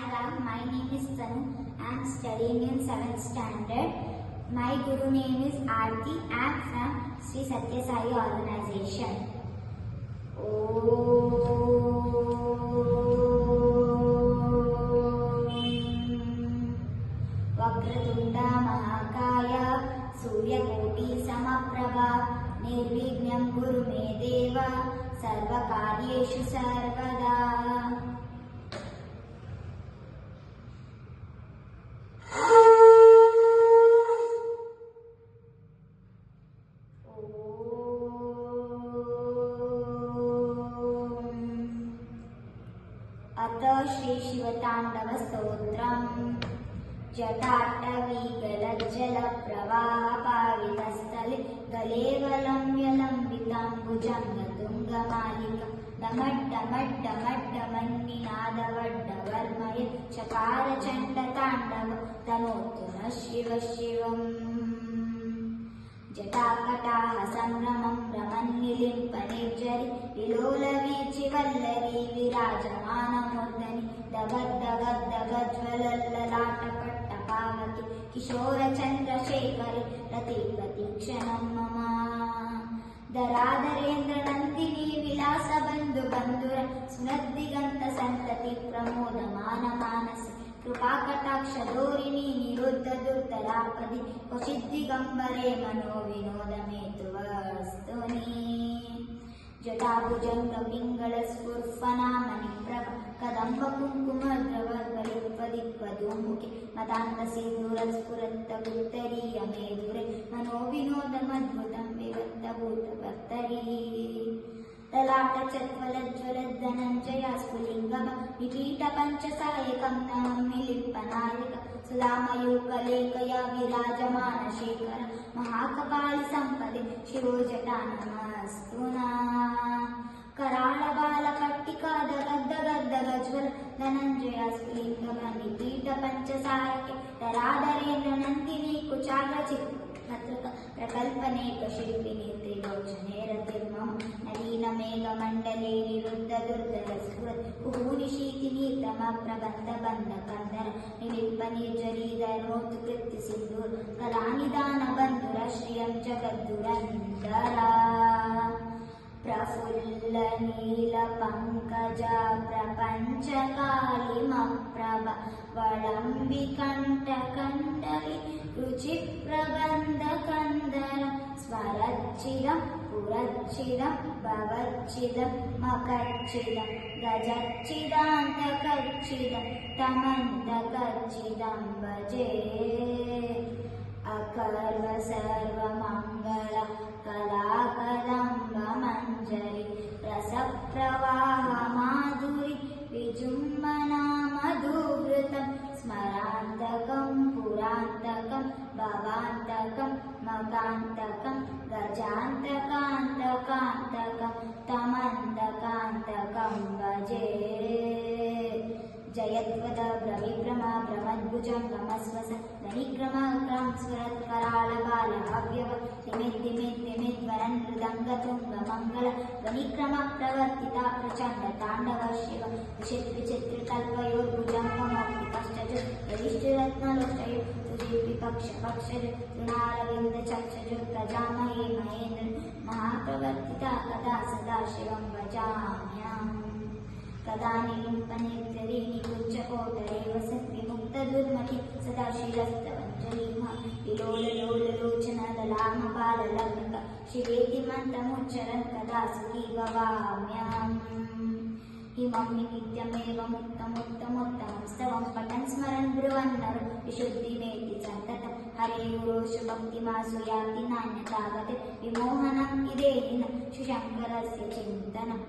Salam, my name is Tanu. I am studying in 7th standard. My guru name is Aarti. I am from Sri Satya Sai organization. Vakratunda Mahakaya Suryakoti Samaprabha Nirvignam Guru Me Deva Sarvakaryeshu Sarvada. अथ श्री शिवतांडव स्तोत्रम् जटाट्टवीगलज्जलप्रवाहपावितस्थले गलेवलम्ब्यलम्बिताम्बुजङ्गतुङ्गमालिका डमड्डमड्डमड्डमन्निनादवड्डवर्मय चकारचण्डताण्डव तनोतु नः शिव शिवम् जटाकटाह संभ्रमं भ्रमन्निलिम्पनिर्झरि विलोलवीचिवल्लरी विराजमानमूर्धनि दगद्दगद्दगज्ज्वलल्ललाटपट्टपावके किशोरचन्द्रशेखरे रतिप्रतीक्षणं मम दरादरेन्द्रनन्दिनी विलासबन्धुबन्धुर स्मृद्दिगन्तसन्तति प्रमोदमानमानसे कृपाकटाक्षधोरिणी निरुद्धदुर्धरापदि क्वचिद्दिगम्बरे मनोविनोदमेतुवस्तुनि जटाभुजङ्गपिङ्गलस्फुर्फनामणिप्रभ कदम्बकुङ्कुमद्रवद्वलिप्पदिक्पदुमुखे मदान्तसिन्दूरस्फुरत्तगुत्तरीयमेधुरे मनोविनोदमद्भुतं विवत्तभूतभर्तरी ललाटचत्वलज्ज्वलद्धनञ्जया स्फुलिङ्गम निपीठपञ्चसायकं नमिलिम्पनायक सुधामयूकलेकया विराजमानशेखर महाकपालिसम्पदे शिवो जटानमस्तु नः कराळबालपट्टिका दगद्दगद्दगज्ज्वल धनञ्जया स्फुलिङ्गम निपीठपञ्चसायके दरादरेन्द्रनन्दिनी कुचाग्रचित् प्रकल्पनेकशिल्पिनी त्रिलोचने रतिर्मम नवीनमेघमण्डले निरुद्धदुर्धरस्फुरत् कुहूनिशीतिनीतमप्रबन्धबन्धकन्धर निलिम्पनिर्झरीधरोत्कृत्यसिन्धूर कलानिदानबन्धुरश्रियं जगद्दुरन्धरा प्रफुल्लनीलपङ्कजा प्रपञ्चकालिमप्रभ वलम्बिकण्ठकण्डलि रुचिप्रबन्धकन्धर स्वरच्चिदं पुरच्चिदं भवच्चिदं मकच्चिदं गजच्चिदान्तकच्चिदं तमन्तकच्चिदं भजे अकर्व सर्वमङ्गल कलाकदम्बमञ्जरि रसप्रवाहमाधुरि विजुम्बना मधुवृतं स्मरान्तकं पुरान्तकं भवान्तकं मगान्तकं गजान्तकान्तकान्तकं तमन्तकान्तकं भजे जयत्वद ब्रविक्रम भ्रमद्भुजङ्गमस्वस धनिक्रमक्रं स्वरत्कराळबालहव्यव तिमिद्दिमिद्दिमिद्वरन् मृदङ्गतुङ्गमङ्गल ध्वनिक्रमप्रवर्तिता प्रचण्डताण्डव शिव विचित्रिचित्रितल्पयोर्भुजङ्गमौक्तिकश्चजु यदिष्टिरत्नलोचयो तुजिर्विपक्षपक्षजु तृणारविन्दचक्षजु प्रजामहे महेन्द्र महाप्रवर्तिता कदा सदा शिवं भजाम्यहम् कदा निलिम्पनिर्झरीणि कुञ्चकोटरे वसद्विमुक्तदुर्मठि सदा शिरस्तवञ्जलिमा विलोललोललोचनदलामबाललग्नक शिवेति मन्त्रमुच्चरन् कदा सुखी भवाम्यहम् हिमं नित्यमेवमुत्तमोत्तमोत्तमं स्तवं पठन् स्मरन् ब्रुवन्नरु विशुद्धिमेति सन्ततं हरेयुरोषु भक्तिमासु याति नान्यथा गते विमोहनम् इदेहिन शिवशङ्करस्य चिन्तनम्